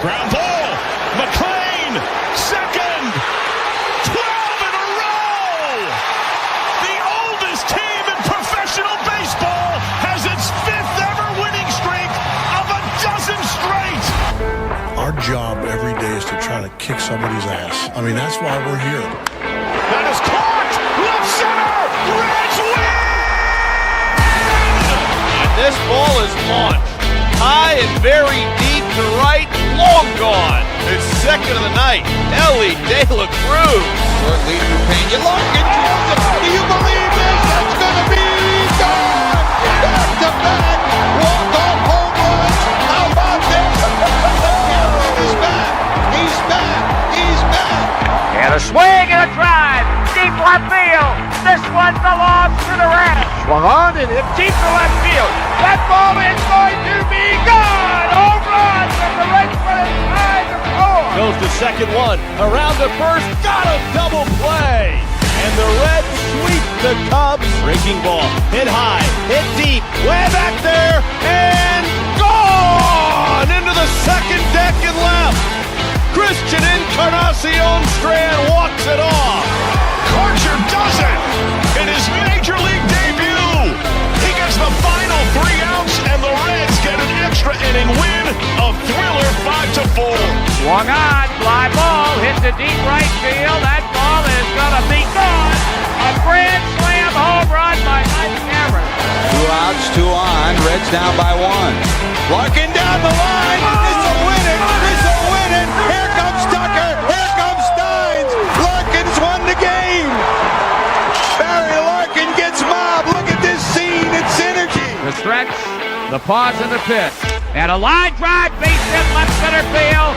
Ground ball. McLean, second. 12 in a row. The oldest team in professional baseball has its 5th ever winning streak of a dozen straight. Our job every day is to try to kick somebody's ass. I mean, that's why we're here. That is caught. Left center. Reds win. And this ball is launched high and very deep to right, long gone. It's second of the night. Ellie De La Cruz. Short lead for Pena. Larkin drills it. Do you believe this? It's going to be gone. Back to back. Walk-off home runs. How about this? He's back. He's back. He's back. And a swing and a drive. Deep left field. This one belongs to the Reds. Swung on and hit deep to left field. That ball is going to be gone. Home run from the Reds for the tie to score. Goes to second one. Around the first. Got him. Double play. And the Reds sweep the Cubs. Breaking ball. Hit high. Hit deep. Way back there. And gone into the second deck and left. Christian Encarnacion Strand walks it off. Karcher does it in his major league debut. He gets the final 3 outs, and the Reds get an extra inning win. A thriller 5-4. Swung on. Fly ball. Hit to deep right field. That ball is going to be gone. A grand slam home run by Mike Cameron. 2 outs, 2 on. Reds down by 1. Larkin down the line. It's a winner. It's a winner. Here comes Tucker. Here comes Steins. Larkin's won the game. Barry Larkin gets mobbed. Look at this scene. It's synergy. The stretch, the pause and the pitch. And a line drive, base hit left center field.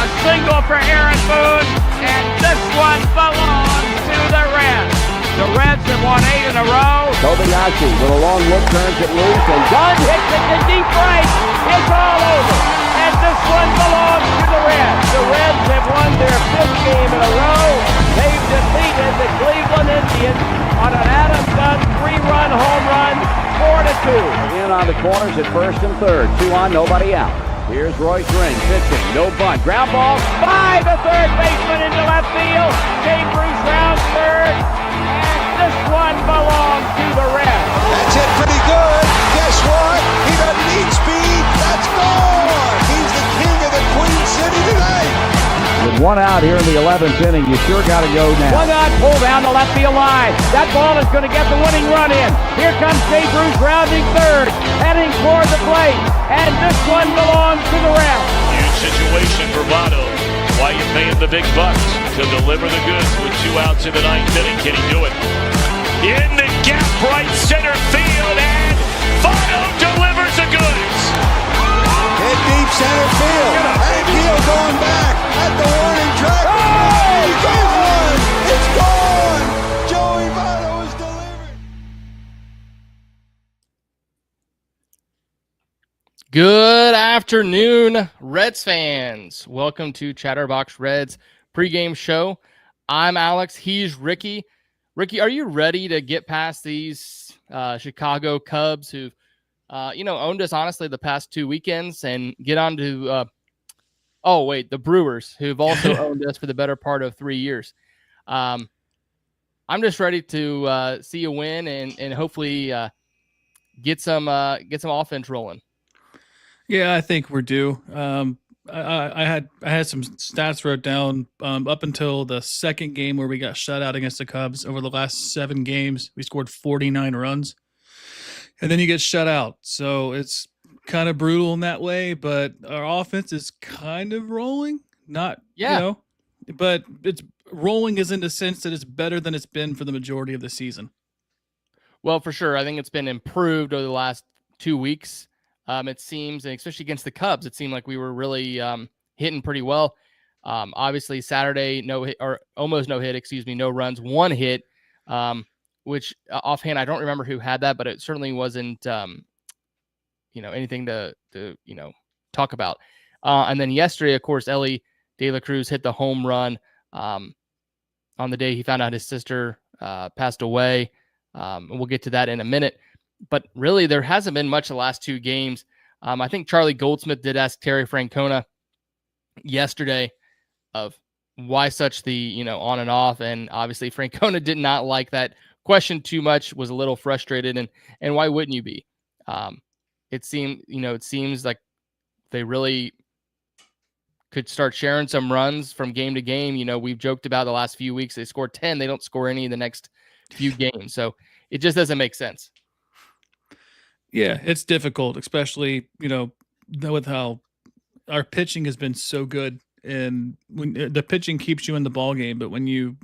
A single for Aaron Boone. And this one belongs to the Reds. The Reds have won 8 in a row. Kobayashi with a long look turns it loose and Dunn hits it to deep right. It's all over. And this one belongs to the Reds. The Reds have won their 5th game in a row. They've defeated the Cleveland Indians on an Adam Dunn 3-run home run, 4-2. In on the corners at first and third. 2 on, nobody out. Here's Royce Ring pitching, no bunt. Ground ball by the third baseman into left field. Jay Bruce rounds third. And this one belongs to the Reds. That's hit pretty good. Guess what? He doesn't need speed. That's gone. He's the king of the Queen City tonight. With 1 out here in the 11th inning, you sure got to go now. 1 out, pull down the left field line. That ball is going to get the winning run in. Here comes Jay Bruce rounding third, heading toward the plate. And this one belongs to the Reds. Huge situation for Votto. Why you paying the big bucks to deliver the goods with 2 outs in the 9th inning? Can he do it? In the gap right center field, and Votto delivers the goods. Hit deep center field. Hank Hill going back at the warning track. Oh, he gets one. It's gone. Joey Votto is delivered. Good afternoon, Reds fans. Welcome to Chatterbox Reds pregame show. I'm Alex. He's Ricky. Ricky, are you ready to get past these Chicago Cubs who've owned us honestly the past 2 weekends and get on to the Brewers who've also owned us for the better part of 3 years? I'm just ready to see a win and hopefully get some offense rolling. Yeah, I think we're due. I had some stats wrote down up until the second game where we got shut out against the Cubs. Over the last 7 games, we scored 49 runs, and then you get shut out. So it's kind of brutal in that way. But our offense is kind of rolling, but it's rolling is in the sense that it's better than it's been for the majority of the season. Well, for sure, I think it's been improved over the last 2 weeks. It seems, and especially against the Cubs, it seemed like we were really hitting pretty well. Obviously, Saturday, no hit, or almost no hit, no runs, 1 hit, which offhand, I don't remember who had that, but it certainly wasn't, anything to talk about. And then yesterday, of course, Ellie De La Cruz hit the home run on the day he found out his sister passed away. And we'll get to that in a minute. But really, there hasn't been much the last 2 games. I think Charlie Goldsmith did ask Terry Francona yesterday of why such the, on and off. And obviously Francona did not like that question too much, was a little frustrated. And why wouldn't you be? It seems like they really could start sharing some runs from game to game. We've joked about the last few weeks. They scored 10. They don't score any in the next few games. So it just doesn't make sense. Yeah, it's difficult, especially, with how our pitching has been so good, and when the pitching keeps you in the ball game, but when you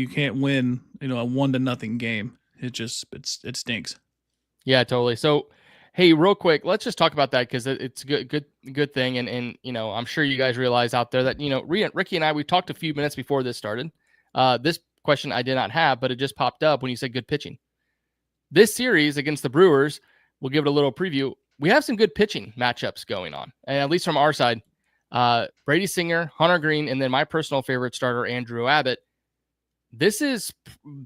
can't win, a 1-0 game, it stinks. Yeah, totally. So, hey, real quick, let's just talk about that because it's a good thing. And I'm sure you guys realize out there that, Ricky and I, we talked a few minutes before this started. This question I did not have, but it just popped up when you said good pitching. This series against the Brewers, we'll give it a little preview. We have some good pitching matchups going on, and at least from our side. Brady Singer, Hunter Green, and then my personal favorite starter, Andrew Abbott. This is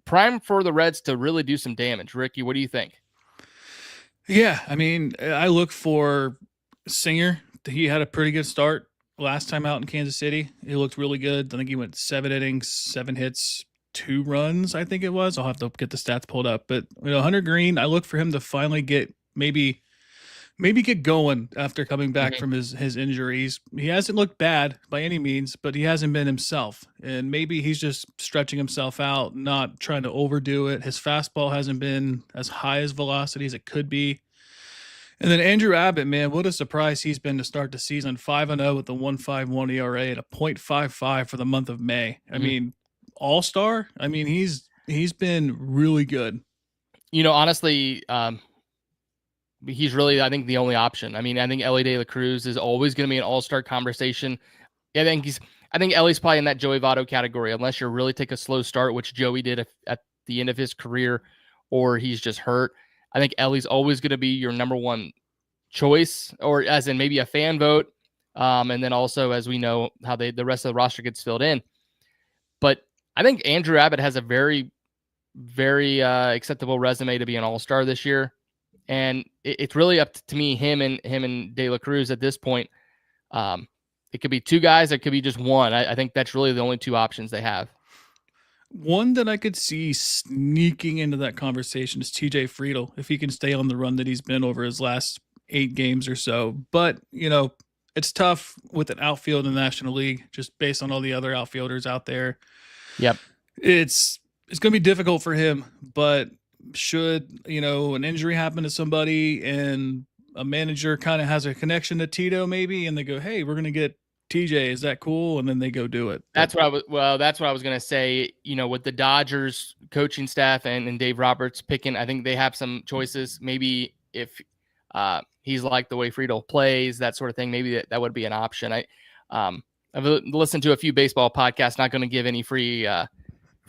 prime for the Reds to really do some damage. Ricky, what do you think? Yeah, I mean, I look for Singer. He had a pretty good start last time out in Kansas City. He looked really good. I think he went 7 innings, 7 hits, 2 runs, I think it was. I'll have to get the stats pulled up. But, Hunter Green, I look for him to finally get maybe get going after coming back from his injuries. He hasn't looked bad by any means, but he hasn't been himself. And maybe he's just stretching himself out, not trying to overdo it. His fastball hasn't been as high as velocity as it could be. And then Andrew Abbott, man, what a surprise he's been to start the season. 5-0 with a 1.51 ERA and a 0.55 for the month of May. I mean, all-star. I mean, he's been really good. Honestly, he's really, I think, the only option. I mean, I think Elly De La Cruz is always going to be an all-star conversation. I think Ellie's probably in that Joey Votto category, unless you really take a slow start, which Joey did at the end of his career, or he's just hurt. I think Ellie's always going to be your number one choice, or as in maybe a fan vote. And then also, as we know, how the rest of the roster gets filled in. But I think Andrew Abbott has a very, very acceptable resume to be an all-star this year. And it's really up to me, him and De La Cruz at this point. It could be 2 guys. It could be just one. I think that's really the only 2 options they have. One that I could see sneaking into that conversation is TJ Friedl, if he can stay on the run that he's been over his last 8 games or so. But, it's tough with an outfield in the National League, just based on all the other outfielders out there. Yep. It's going to be difficult for him, but should, an injury happen to somebody and a manager kind of has a connection to Tito maybe, and they go, hey, we're going to get TJ, is that cool? And then they go do it. That's what I was going to say, with the Dodgers coaching staff and Dave Roberts picking, I think they have some choices. Maybe if he's like the way Friedl plays, that sort of thing, maybe that would be an option. I've listened to a few baseball podcasts, not going to give any free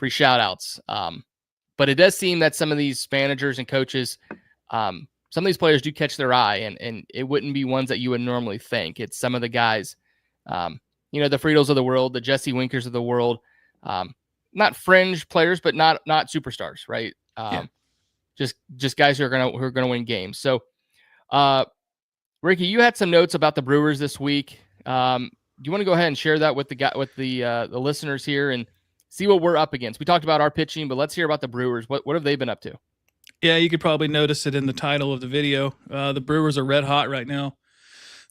shout outs. But it does seem that some of these managers and coaches, some of these players do catch their eye, and it wouldn't be ones that you would normally think. It's some of the guys, the Friedels of the world, the Jesse Winkers of the world, not fringe players, but not superstars, right? Just guys who are gonna win games. So, Ricky, you had some notes about the Brewers this week. Do you want to go ahead and share that with the listeners here and see what we're up against? We talked about our pitching, but let's hear about the Brewers. What have they been up to? Yeah, you could probably notice it in the title of the video. The Brewers are red hot right now.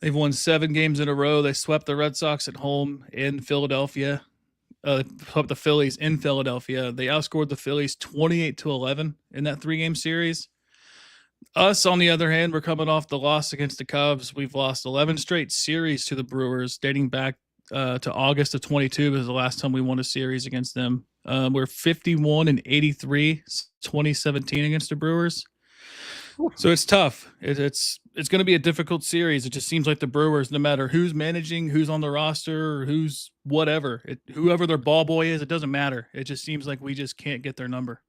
They've won 7 games in a row. They swept the Red Sox at home in Philadelphia. Swept the Phillies in Philadelphia. They outscored the Phillies 28-11 in that 3-game series. Us, on the other hand, we're coming off the loss against the Cubs. We've lost 11 straight series to the Brewers, dating back to August of 22 was the last time we won a series against them. We're 51-83, 2017 against the Brewers. So it's tough. It's going to be a difficult series. It just seems like the Brewers, no matter who's managing, who's on the roster, or who's whatever, whoever their ball boy is, it doesn't matter. It just seems like we just can't get their number.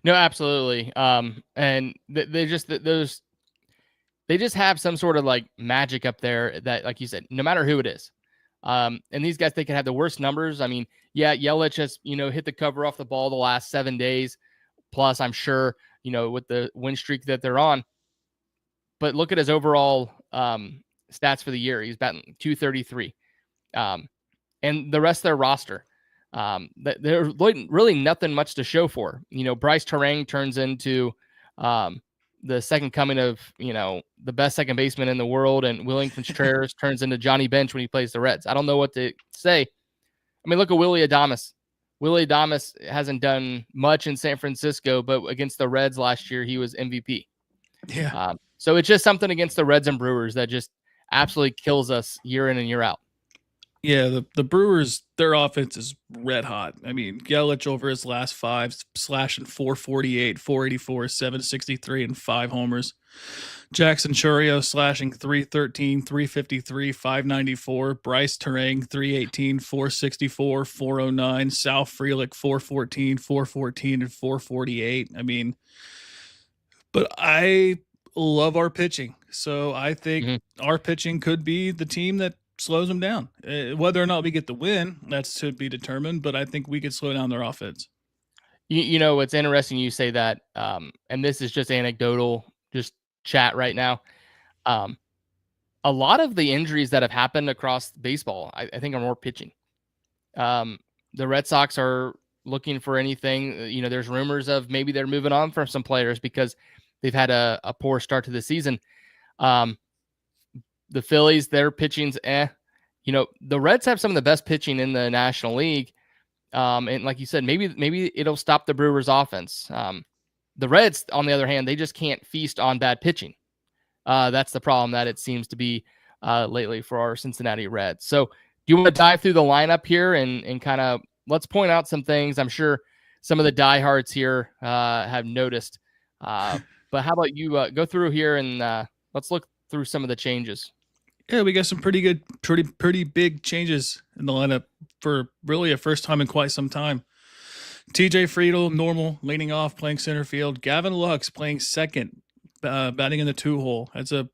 No, absolutely. And they just have some sort of like magic up there that, like you said, no matter who it is. And these guys, they can have the worst numbers. I mean, yeah, Yelich has, hit the cover off the ball the last 7 days. Plus, I'm sure, with the win streak that they're on. But look at his overall stats for the year. He's batting .233. and the rest of their roster. There's really nothing much to show for. Bryce Terang turns into the second coming of, the best second baseman in the world, and William Contreras turns into Johnny Bench when he plays the Reds. I don't know what to say. I mean, look at Willie Adames. Willie Adames hasn't done much in San Francisco, but against the Reds last year, he was MVP. Yeah. So it's just something against the Reds and Brewers that just absolutely kills us year in and year out. Yeah, the Brewers, their offense is red hot. I mean, Yelich over his last 5, slashing 448, 484, 763, and 5 homers. Jackson Chourio slashing 313, 353, 594. Bryce Terang 318, 464, 409. Sal Frelick 414, 414, and 448. I mean, but I love our pitching. So I think our pitching could be the team that slows them down. Whether or not we get the win, that's to be determined, but I think we could slow down their offense. It's interesting you say that, and this is just anecdotal, just chat right now. A lot of the injuries that have happened across baseball, I think, are more pitching. The Red Sox are looking for anything. There's rumors of maybe they're moving on from some players because they've had a poor start to the season. The Phillies, their pitching's the Reds have some of the best pitching in the National League. And like you said, maybe it'll stop the Brewers offense. The Reds, on the other hand, they just can't feast on bad pitching. That's the problem that it seems to be lately for our Cincinnati Reds. So do you want to dive through the lineup here and kind of let's point out some things I'm sure some of the diehards here have noticed. But how about you go through here and let's look through some of the changes. Yeah, we got some pretty big changes in the lineup for really a first time in quite some time. TJ Friedl, normal, leading off, playing center field. Gavin Lux playing second, batting in the 2-hole. That's a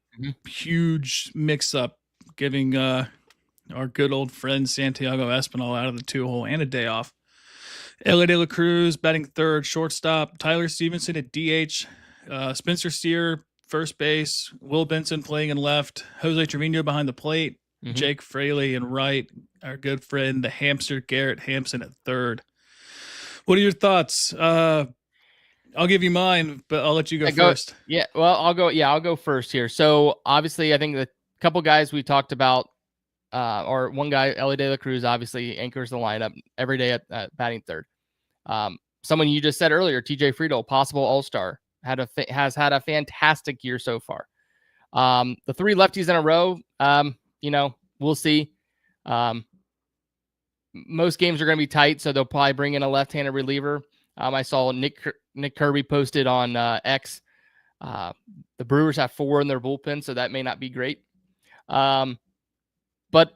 huge mix-up, giving our good old friend Santiago Espinal out of the 2-hole and a day off. Ellie De La Cruz batting third, shortstop. Tyler Stevenson at DH. Spencer Steer, first base. Will Benson playing in left. Jose Trevino behind the plate. Jake Fraley in right. Our good friend, the hamster, Garrett Hampson at third. What are your thoughts? I'll give you mine, but I'll let you go first. Yeah, well, I'll go first here. So obviously, I think the couple guys we talked about, or one guy, Ellie De La Cruz, obviously anchors the lineup every day at batting third. Someone you just said earlier, TJ Friedl, possible All-Star. Has had a fantastic year so far. The 3 lefties in a row, we'll see. Most games are going to be tight, so they'll probably bring in a left-handed reliever. I saw Nick Kirby posted on X. The Brewers have 4 in their bullpen, so that may not be great. But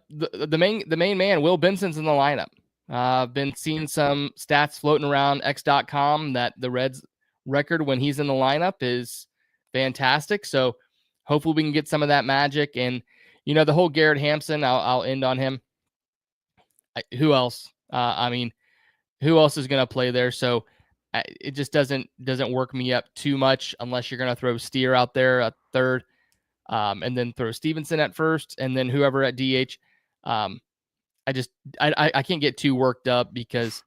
the main man, Will Benson's in the lineup. I've been seeing some stats floating around X.com that the Reds record when he's in the lineup is fantastic. So hopefully we can get some of that magic. And, the whole Garrett Hampson, I'll end on him. Who else? Who else is going to play there? So it just doesn't work me up too much unless you're going to throw Steer out there at third, and then throw Stevenson at first, and then whoever at DH. I can't get too worked up because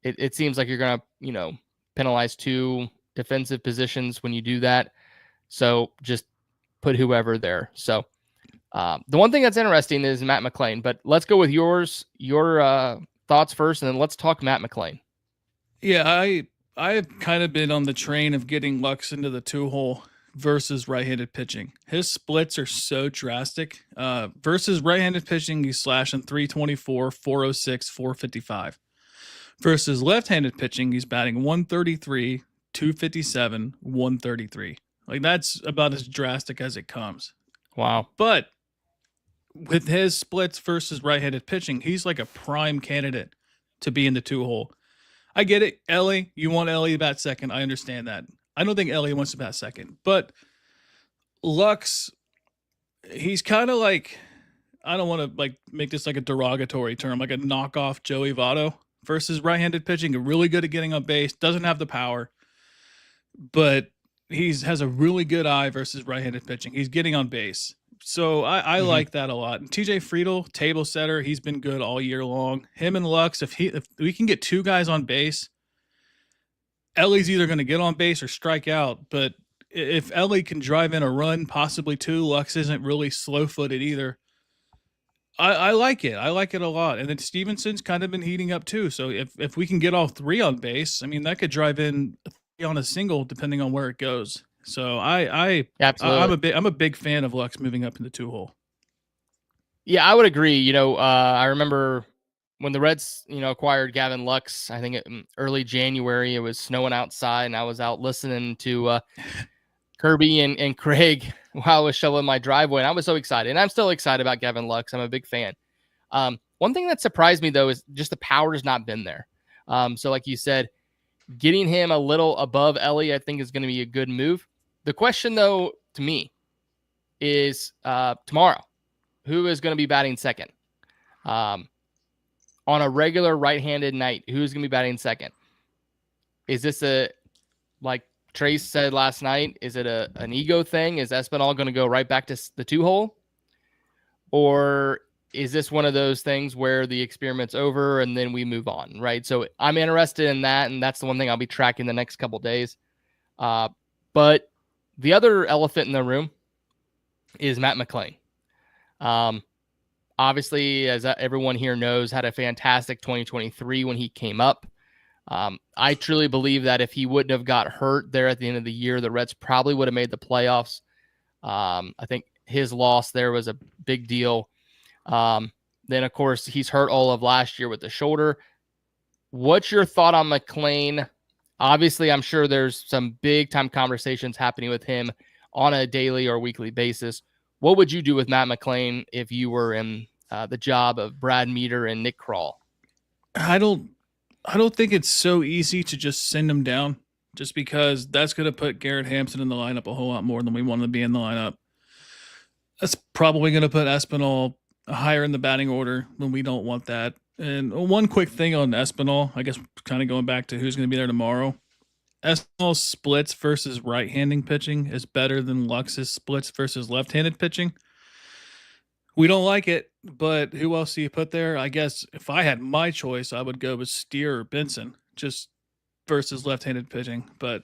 it seems like you're going to, penalize 2 defensive positions when you do that. So just put whoever there. So the one thing that's interesting is Matt McLain, but let's go with your thoughts first, and then let's talk Matt McLain. Yeah, I've kind of been on the train of getting Lux into the 2-hole versus right-handed pitching. His splits are so drastic. Versus right-handed pitching, he's slashing 324, 406, 455. Versus left-handed pitching, he's batting 133, 257, 133. Like, that's about as drastic as it comes. Wow. But with his splits versus right-handed pitching, he's like a prime candidate to be in the 2-hole. I get it. Ellie, you want Ellie to bat second. I understand that. I don't think Ellie wants to bat second. But Lux, he's kind of like, I don't want to make this like a derogatory term, like a knockoff Joey Votto. Versus right-handed pitching, really good at getting on base, doesn't have the power, but has a really good eye versus right-handed pitching. He's getting on base. So I like that a lot. And TJ Friedel, table setter, he's been good all year long. Him and Lux, if we can get two guys on base, Ellie's either going to get on base or strike out. But if Ellie can drive in a run, possibly two, Lux isn't really slow-footed either. I like it. I like it a lot. And then Stevenson's kind of been heating up too. So if we can get all three on base, I mean, that could drive in on a single depending on where it goes. So Absolutely. I'm a big fan of Lux moving up in the 2-hole. Yeah, I would agree. I remember when the Reds, acquired Gavin Lux, I think in early January, it was snowing outside and I was out listening to Kirby and Craig while I was shoveling my driveway. And I was so excited. And I'm still excited about Gavin Lux. I'm a big fan. One thing that surprised me, though, is just the power has not been there. So like you said, getting him a little above Ellie, I think is going to be a good move. The question, though, to me is tomorrow, who is going to be batting second? On a regular right-handed night, who's going to be batting second? Is this like Trace said last night, is it an ego thing? Is Espinal going to go right back to the 2-hole? Or is this one of those things where the experiment's over and then we move on, right? So I'm interested in that, and that's the one thing I'll be tracking the next couple days. But the other elephant in the room is Matt McClain. Obviously, as everyone here knows, had a fantastic 2023 when he came up. I truly believe that if he wouldn't have got hurt there at the end of the year, the Reds probably would have made the playoffs. I think his loss there was a big deal. Then, of course, he's hurt all of last year with the shoulder. What's your thought on McClain? Obviously, I'm sure there's some big-time conversations happening with him on a daily or weekly basis. What would you do with Matt McClain if you were in the job of Brad Meter and Nick Kroll? I don't think it's so easy to just send him down, just because that's going to put Garrett Hampson in the lineup a whole lot more than we want to be in the lineup. That's probably going to put Espinal higher in the batting order when we don't want that. And one quick thing on Espinal, I guess kind of going back to who's going to be there tomorrow. Espinal's splits versus right-handing pitching is better than Lux's splits versus left-handed pitching. We don't like it, but who else do you put there? I guess if I had my choice, I would go with Steer or Benson, just versus left-handed pitching. But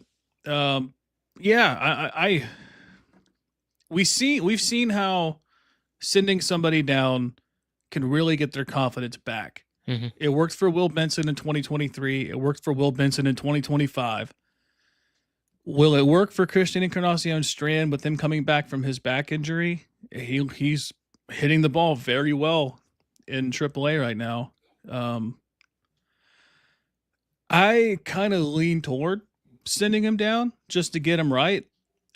we've seen how sending somebody down can really get their confidence back. Mm-hmm. It worked for Will Benson in 2023. It worked for Will Benson in 2025. Will it work for Christian Encarnacion Strand with him coming back from his back injury? He's hitting the ball very well in AAA right now. I kind of lean toward sending him down just to get him right.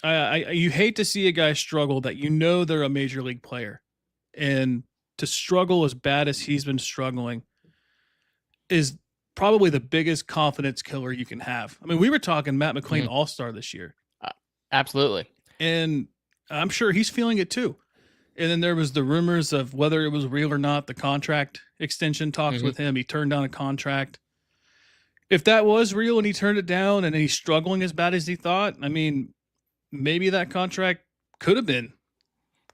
You hate to see a guy struggle that they're a major league player, and to struggle as bad as he's been struggling is probably the biggest confidence killer you can have. I mean, we were talking Matt McClain All-Star this year. Absolutely. And I'm sure he's feeling it too. And then there was the rumors of whether it was real or not, the contract extension talks with him. He turned down a contract. If that was real and he turned it down and he's struggling as bad as he thought, I mean, maybe that contract could have been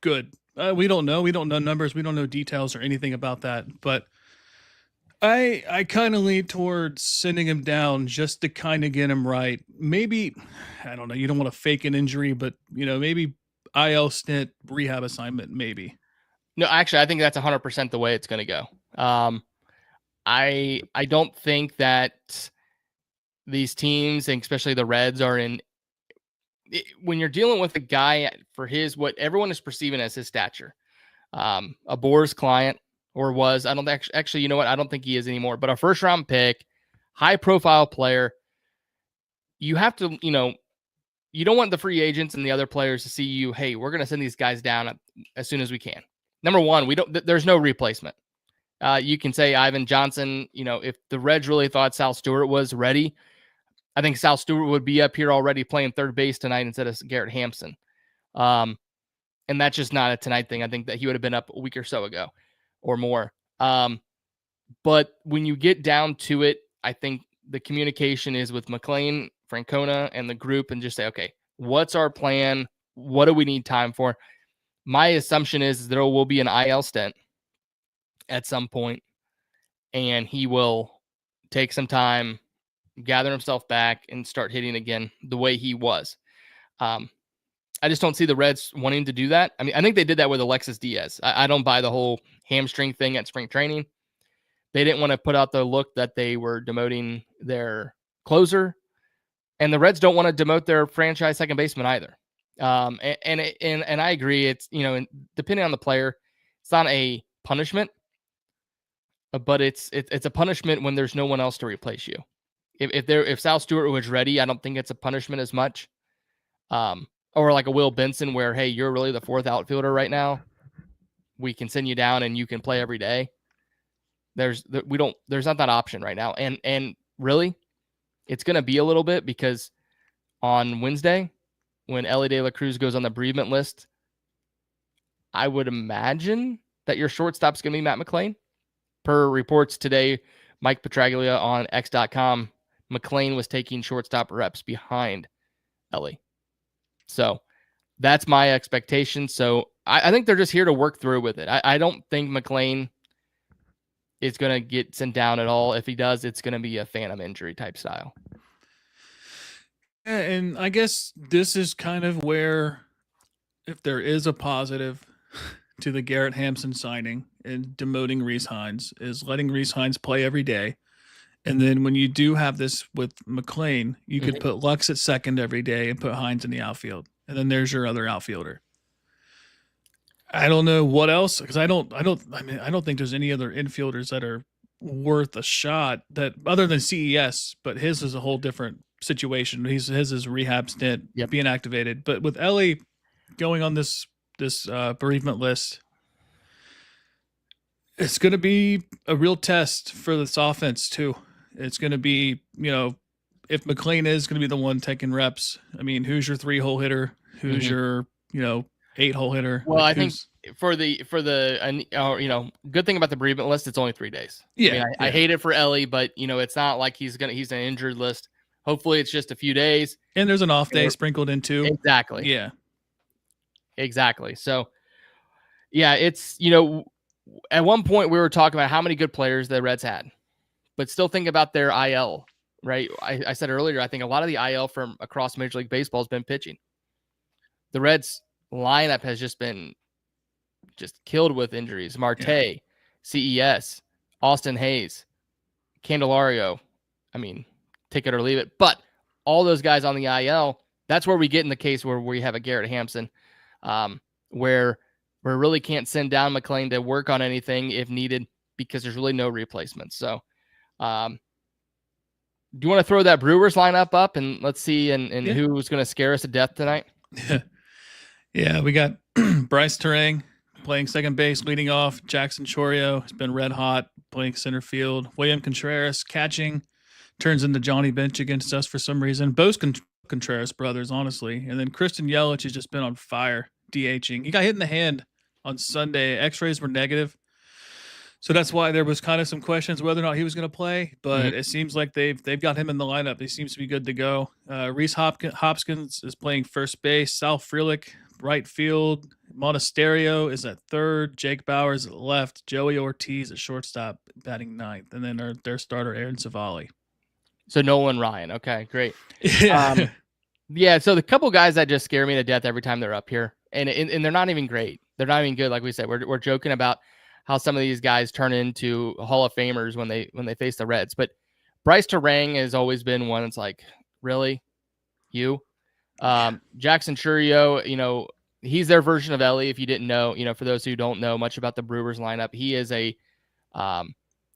good. We don't know. We don't know numbers. We don't know details or anything about that. But I kind of lean towards sending him down just to kind of get him right. Maybe, I don't know, you don't want to fake an injury, but, maybe IL stint, rehab assignment, maybe. No, actually, I think that's 100% the way it's going to go. I don't think that these teams, and especially the Reds, are in when you're dealing with a guy for what everyone is perceiving as his stature, a Boers client, or was, I don't actually, you know what? I don't think he is anymore, but a first round pick, high profile player. You have to, you don't want the free agents and the other players to see you, hey, we're going to send these guys down as soon as we can. Number one, there's no replacement. You can say Ivan Johnson, if the Reds really thought Sal Stewart was ready, I think Sal Stewart would be up here already playing third base tonight instead of Garrett Hampson. And that's just not a tonight thing. I think that he would have been up a week or so ago or more. But when you get down to it, I think the communication is with McClain, Francona, and the group, and just say, okay, what's our plan? What do we need time for? My assumption is there will be an IL stint at some point, and he will take some time, gather himself back, and start hitting again the way he was. I just don't see the Reds wanting to do that. I mean, I think they did that with Alexis Diaz. I don't buy the whole hamstring thing at spring training. They didn't want to put out the look that they were demoting their closer, and the Reds don't want to demote their franchise second baseman either. And I agree. It's, depending on the player, it's not a punishment, but it's a punishment when there's no one else to replace you. If Sal Stewart was ready, I don't think it's a punishment as much. Or like a Will Benson where, hey, you're really the fourth outfielder right now. We can send you down and you can play every day. There's not that option right now. And really, it's going to be a little bit because on Wednesday, when Elly De La Cruz goes on the bereavement list, I would imagine that your shortstop's going to be Matt McLain. Per reports today, Mike Petraglia on X.com, McLain was taking shortstop reps behind Elly. So that's my expectation. So I think they're just here to work through with it. I don't think McLain is going to get sent down at all. If he does, it's going to be a phantom injury type style. And I guess this is kind of where, if there is a positive to the Garrett Hampson signing and demoting Rhys Hines, is letting Rhys Hines play every day. And then when you do have this with McLain, you could put Lux at second every day and put Hines in the outfield. And then there's your other outfielder. I don't know what else, because I don't think there's any other infielders that are worth a shot that other than CES, but his is a whole different situation. His is rehab stint being activated. But with Elly going on this bereavement list, it's going to be a real test for this offense too. It's going to be, if McLain is going to be the one taking reps, I mean, who's your 3-hole hitter? Who's your, 8-hole hitter? Well, I think for the good thing about the bereavement list, it's only 3 days. Yeah. I hate it for Elly, but it's not like he's an injured list. Hopefully it's just a few days. And there's an off day sprinkled in too. Exactly. Yeah. Exactly. So yeah, it's, at one point we were talking about how many good players the Reds had, but still think about their IL, right? I said earlier, I think a lot of the IL from across Major League Baseball has been pitching. The Reds lineup has just been killed with injuries. Marte, CES, Austin Hayes, Candelario. I mean, take it or leave it. But all those guys on the IL, that's where we get in the case where we have a Garrett Hampson, where we really can't send down McLain to work on anything if needed because there's really no replacements. So do you want to throw that Brewers lineup up and let's see and who's going to scare us to death tonight? Yeah, we got Bryce Terang playing second base, leading off. Jackson Chourio has been red hot, playing center field. William Contreras catching, turns into Johnny Bench against us for some reason. Both Contreras brothers, honestly. And then Christian Yelich has just been on fire, DHing. He got hit in the hand on Sunday. X-rays were negative. So that's why there was kind of some questions whether or not he was going to play, but it seems like they've got him in the lineup. He seems to be good to go. Reese Hopkins is playing first base. Sal Frelick, right field. Monasterio is at third. Jake Bowers at left. Joey Ortiz at shortstop, batting ninth. And then their starter, Aaron Civale. So Nolan Ryan. Okay, great. Yeah. So the couple guys that just scare me to death every time they're up here, and they're not even great. They're not even good. Like we said, we're joking about how some of these guys turn into Hall of Famers when they face the Reds. But Bryce Terang has always been one that's like, really? You? Jackson Chourio, he's their version of Elly, if you didn't know. For those who don't know much about the Brewers lineup, he is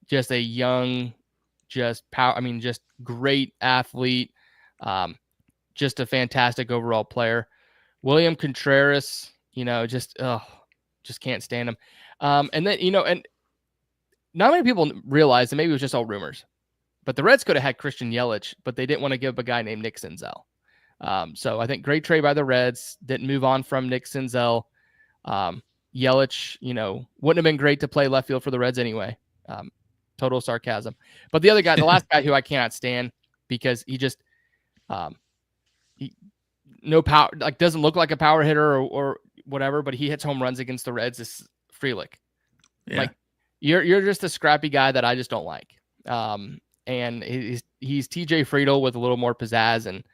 just a young, just great athlete, just a fantastic overall player. William Contreras, just can't stand him. And then, and not many people realize that maybe it was just all rumors, but the Reds could have had Christian Yelich, but they didn't want to give up a guy named Nick Senzel. So I think great trade by the Reds. Didn't move on from Nick Senzel. Yelich, wouldn't have been great to play left field for the Reds anyway. Total sarcasm. But the other guy, the last guy who I cannot stand because he just no power, like doesn't look like a power hitter or whatever, but he hits home runs against the Reds is Frelick. Yeah. Like you're just a scrappy guy that I just don't like. And he's TJ Friedel with a little more pizzazz and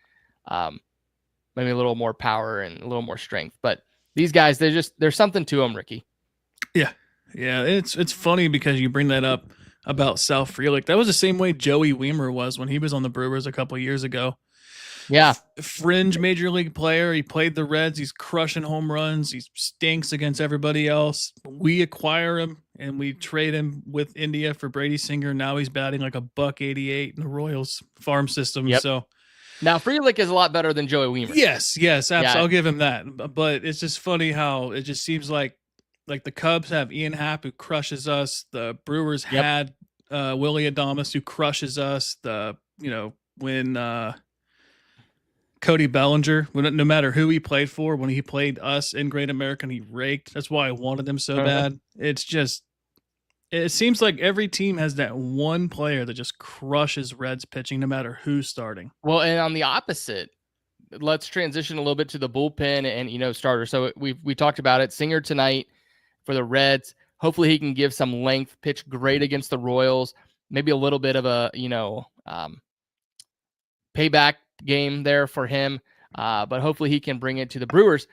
maybe a little more power and a little more strength. But these guys, there's something to them, Ricky. Yeah. It's funny because you bring that up about Sal Frelick. That was the same way Joey Weimer was when he was on the Brewers a couple of years ago. Yeah. Fringe major league player. He played the Reds. He's crushing home runs. He stinks against everybody else. We acquire him and we trade him with India for Brady Singer. Now he's batting like $188 in the Royals farm system. Yep. So now Frelick is a lot better than Joey Weimer. Yes, absolutely. Yeah. I'll give him that. But it's just funny how it just seems like the Cubs have Ian Happ who crushes us. The Brewers had Willie Adames who crushes us. When Cody Bellinger, no matter who he played for, when he played us in Great American, he raked. That's why I wanted him so bad. It seems like every team has that one player that just crushes Reds pitching, no matter who's starting. Well, and on the opposite, let's transition a little bit to the bullpen and starter. So we talked about it. Singer tonight for the Reds. Hopefully he can give some length, pitch great against the Royals. Maybe a little bit of a payback game there for him, but hopefully he can bring it to the Brewers.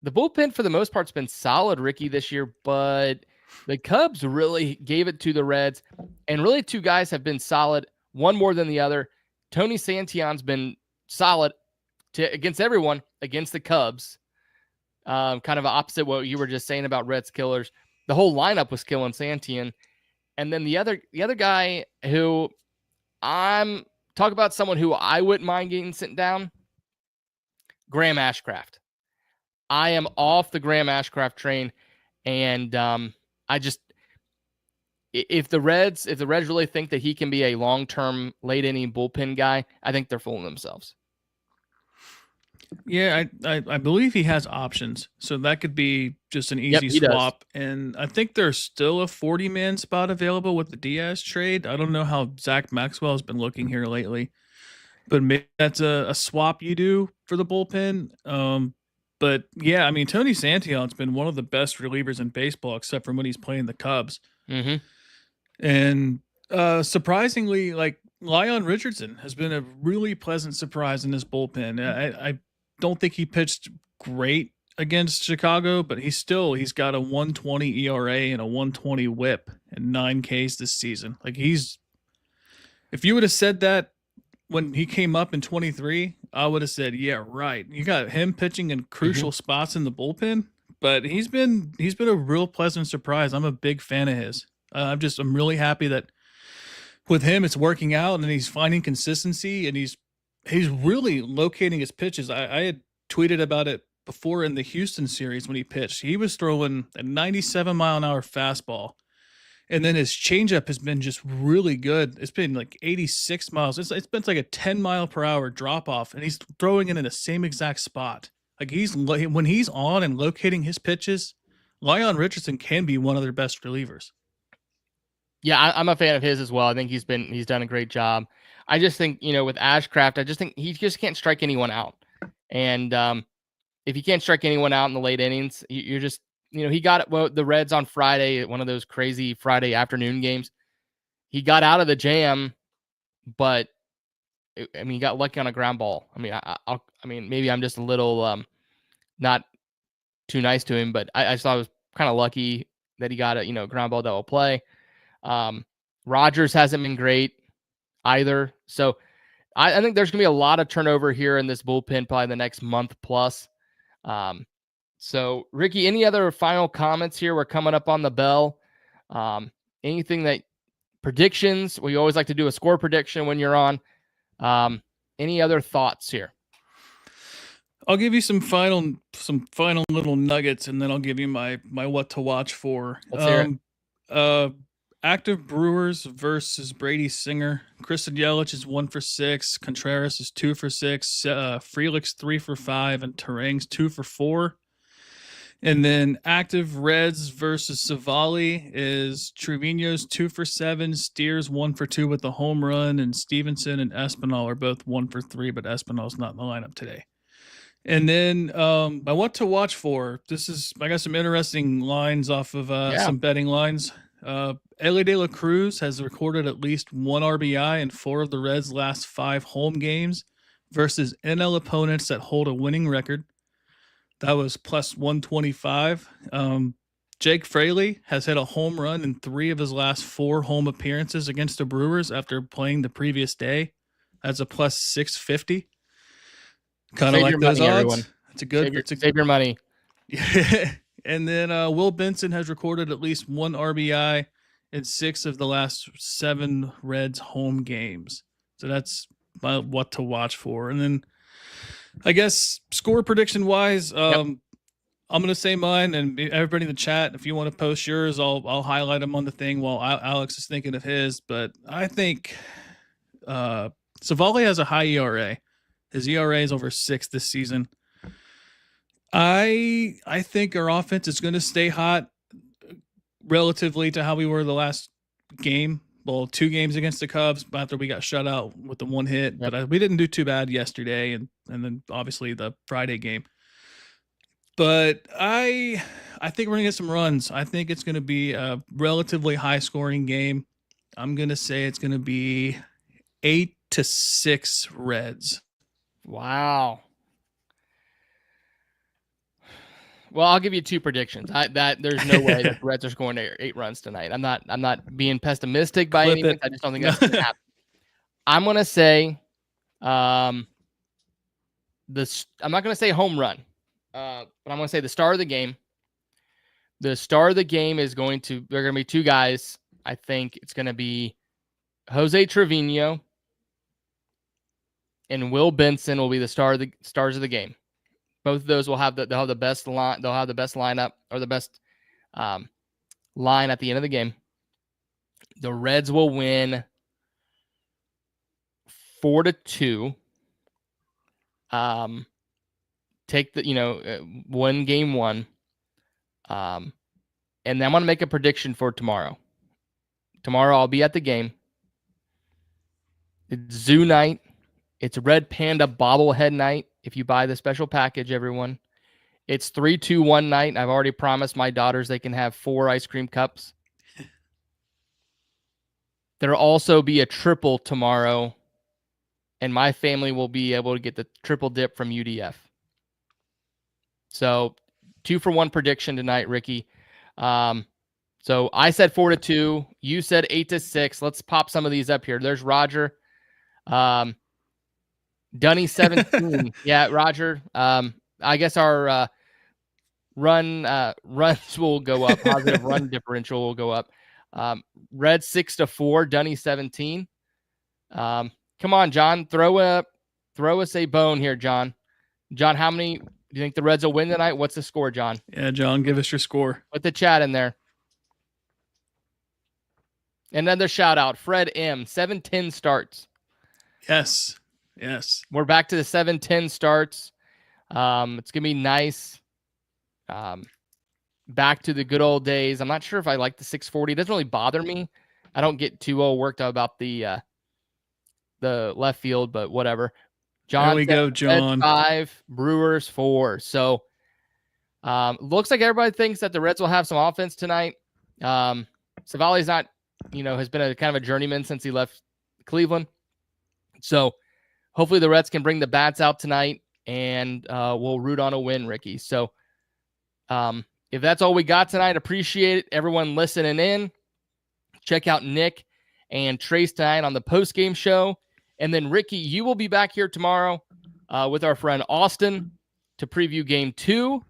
The bullpen for the most part has been solid, Ricky, this year, but the Cubs really gave it to the Reds, and really two guys have been solid, one more than the other. Tony Santillan's been solid against everyone, against the Cubs. Kind of opposite what you were just saying about Reds killers. The whole lineup was killing Santillan. And then the other guy who talk about someone who I wouldn't mind getting sent down, Graham Ashcraft. I am off the Graham Ashcraft train, and if the Reds really think that he can be a long-term late inning bullpen guy, I think they're fooling themselves. Yeah, I believe he has options, so that could be just an easy swap. Does. And I think there's still a 40-man spot available with the Diaz trade. I don't know how Zach Maxwell has been looking here lately, but maybe that's a swap you do for the bullpen. But yeah, I mean, Tony Santillan's been one of the best relievers in baseball, except for when he's playing the Cubs. Mm-hmm. And surprisingly, like Lyon Richardson has been a really pleasant surprise in this bullpen. I don't think he pitched great against Chicago, but he's got a 1.20 ERA and a 1.20 WHIP and 9 Ks this season. Like if you would have said that when he came up in 23, I would have said, yeah, right. You got him pitching in crucial spots in the bullpen, but he's been a real pleasant surprise. I'm a big fan of his. I'm really happy that with him it's working out and he's finding consistency and he's really locating his pitches. I had tweeted about it before in the Houston series when he pitched. He was throwing a 97-mile-an-hour fastball, and then his changeup has been just really good. It's been like 86 miles. It's been like a 10-mile-per-hour drop-off, and he's throwing it in the same exact spot. Like when he's on and locating his pitches, Lyon Richardson can be one of their best relievers. Yeah, I'm a fan of his as well. I think he's done a great job. I just think, with Ashcraft, I just think he just can't strike anyone out. And if you can't strike anyone out in the late innings, you're just, he got the Reds on Friday, one of those crazy Friday afternoon games. He got out of the jam, but he got lucky on a ground ball. I mean, maybe I'm just a little not too nice to him, but I just thought it was kind of lucky that he got a ground ball that will play. Rogers hasn't been great either. So I think there's going to be a lot of turnover here in this bullpen probably the next month plus. So, Ricky, any other final comments here? We're coming up on the bell. Anything predictions? We always like to do a score prediction when you're on. Any other thoughts here? I'll give you some final little nuggets, and then I'll give you my what to watch for. Let's hear it. Active Brewers versus Brady Singer. Christian Yelich is 1 for 6. Contreras is 2 for 6. Frelick's 3 for 5, and Terang's 2 for 4. And then active Reds versus Civale is Trevino's 2 for 7. Steers 1 for 2 with the home run, and Stevenson and Espinal are both 1 for 3, but Espinal's not in the lineup today. And then I want to watch for I got some interesting lines off of some betting lines. Ellie De La Cruz has recorded at least 1 RBI in 4 of the Reds' last 5 home games versus NL opponents that hold a winning record. That was plus 125. Jake Fraley has hit a home run in 3 of his last 4 home appearances against the Brewers after playing the previous day. That's a plus 650. Kind of like those odds. Everyone. It's a good. Save your money. And then Will Benson has recorded at least 1 RBI in 6 of the last 7 Reds home games. So that's what to watch for. And then I guess score prediction wise, I'm going to say mine, and everybody in the chat, if you want to post yours, I'll highlight them on the thing while Alex is thinking of his. But I think Civale has a high ERA. His ERA is over 6 this season. I think our offense is going to stay hot relatively to how we were the last game. Well, 2 games against the Cubs after we got shut out with the 1 hit. Yep. But we didn't do too bad yesterday, and then obviously the Friday game. But I think we're going to get some runs. I think it's going to be a relatively high-scoring game. I'm going to say it's going to be 8-6 Reds. Wow. Well, I'll give you 2 predictions. There's no way that the Reds are scoring 8 runs tonight. I'm not being pessimistic by any means. I just don't think that's going to happen. I'm going to say I'm not going to say home run. But I'm going to say the star of the game. The star of the game there are going to be 2 guys. I think it's going to be Jose Trevino and Will Benson will be the stars of the game. Both of those will have they'll have the best line. They'll have the best lineup or the best line at the end of the game. The Reds will win 4-2. Take win game 1. And then I'm going to make a prediction for tomorrow. Tomorrow I'll be at the game. It's Zoo night. It's Red Panda bobblehead night. If you buy the special package, everyone. It's 3-2-1 night. I've already promised my daughters they can have 4 ice cream cups. There'll also be a triple tomorrow. And my family will be able to get the triple dip from UDF. So 2-for-1 prediction tonight, Ricky. So I said 4-2. You said 8-6. Let's pop some of these up here. There's Roger. Dunny 17. Yeah, Roger. I guess our runs will go up. Positive run differential will go up. Red 6-4. Dunny 17. Come on, John. Throw us a bone here, John. John, how many do you think the Reds will win tonight? What's the score, John? Yeah, John, give us your score. Put the chat in there. Another shout out, Fred M. 7-10 starts. Yes. We're back to the 7-10 starts. It's gonna be nice. Back to the good old days. I'm not sure if I like the 640. It doesn't really bother me. I don't get too worked up about the left field, but whatever. John, there we go, John. 5, Brewers 4. So looks like everybody thinks that the Reds will have some offense tonight. Civale's not, has been a kind of a journeyman since he left Cleveland. So hopefully the Reds can bring the bats out tonight, and we'll root on a win, Ricky. So if that's all we got tonight, appreciate it. Everyone listening in. Check out Nick and Trace tonight on the post-game show. And then, Ricky, you will be back here tomorrow with our friend Austin to preview Game 2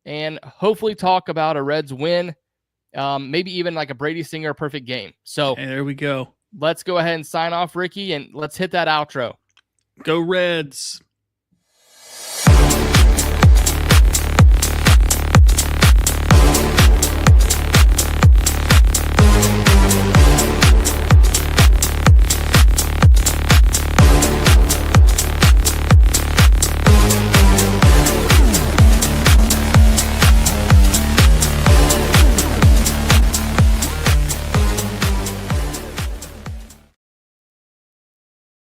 and hopefully talk about a Reds win, maybe even like a Brady Singer perfect game. So there we go. Let's go ahead and sign off, Ricky, and let's hit that outro. Go Reds.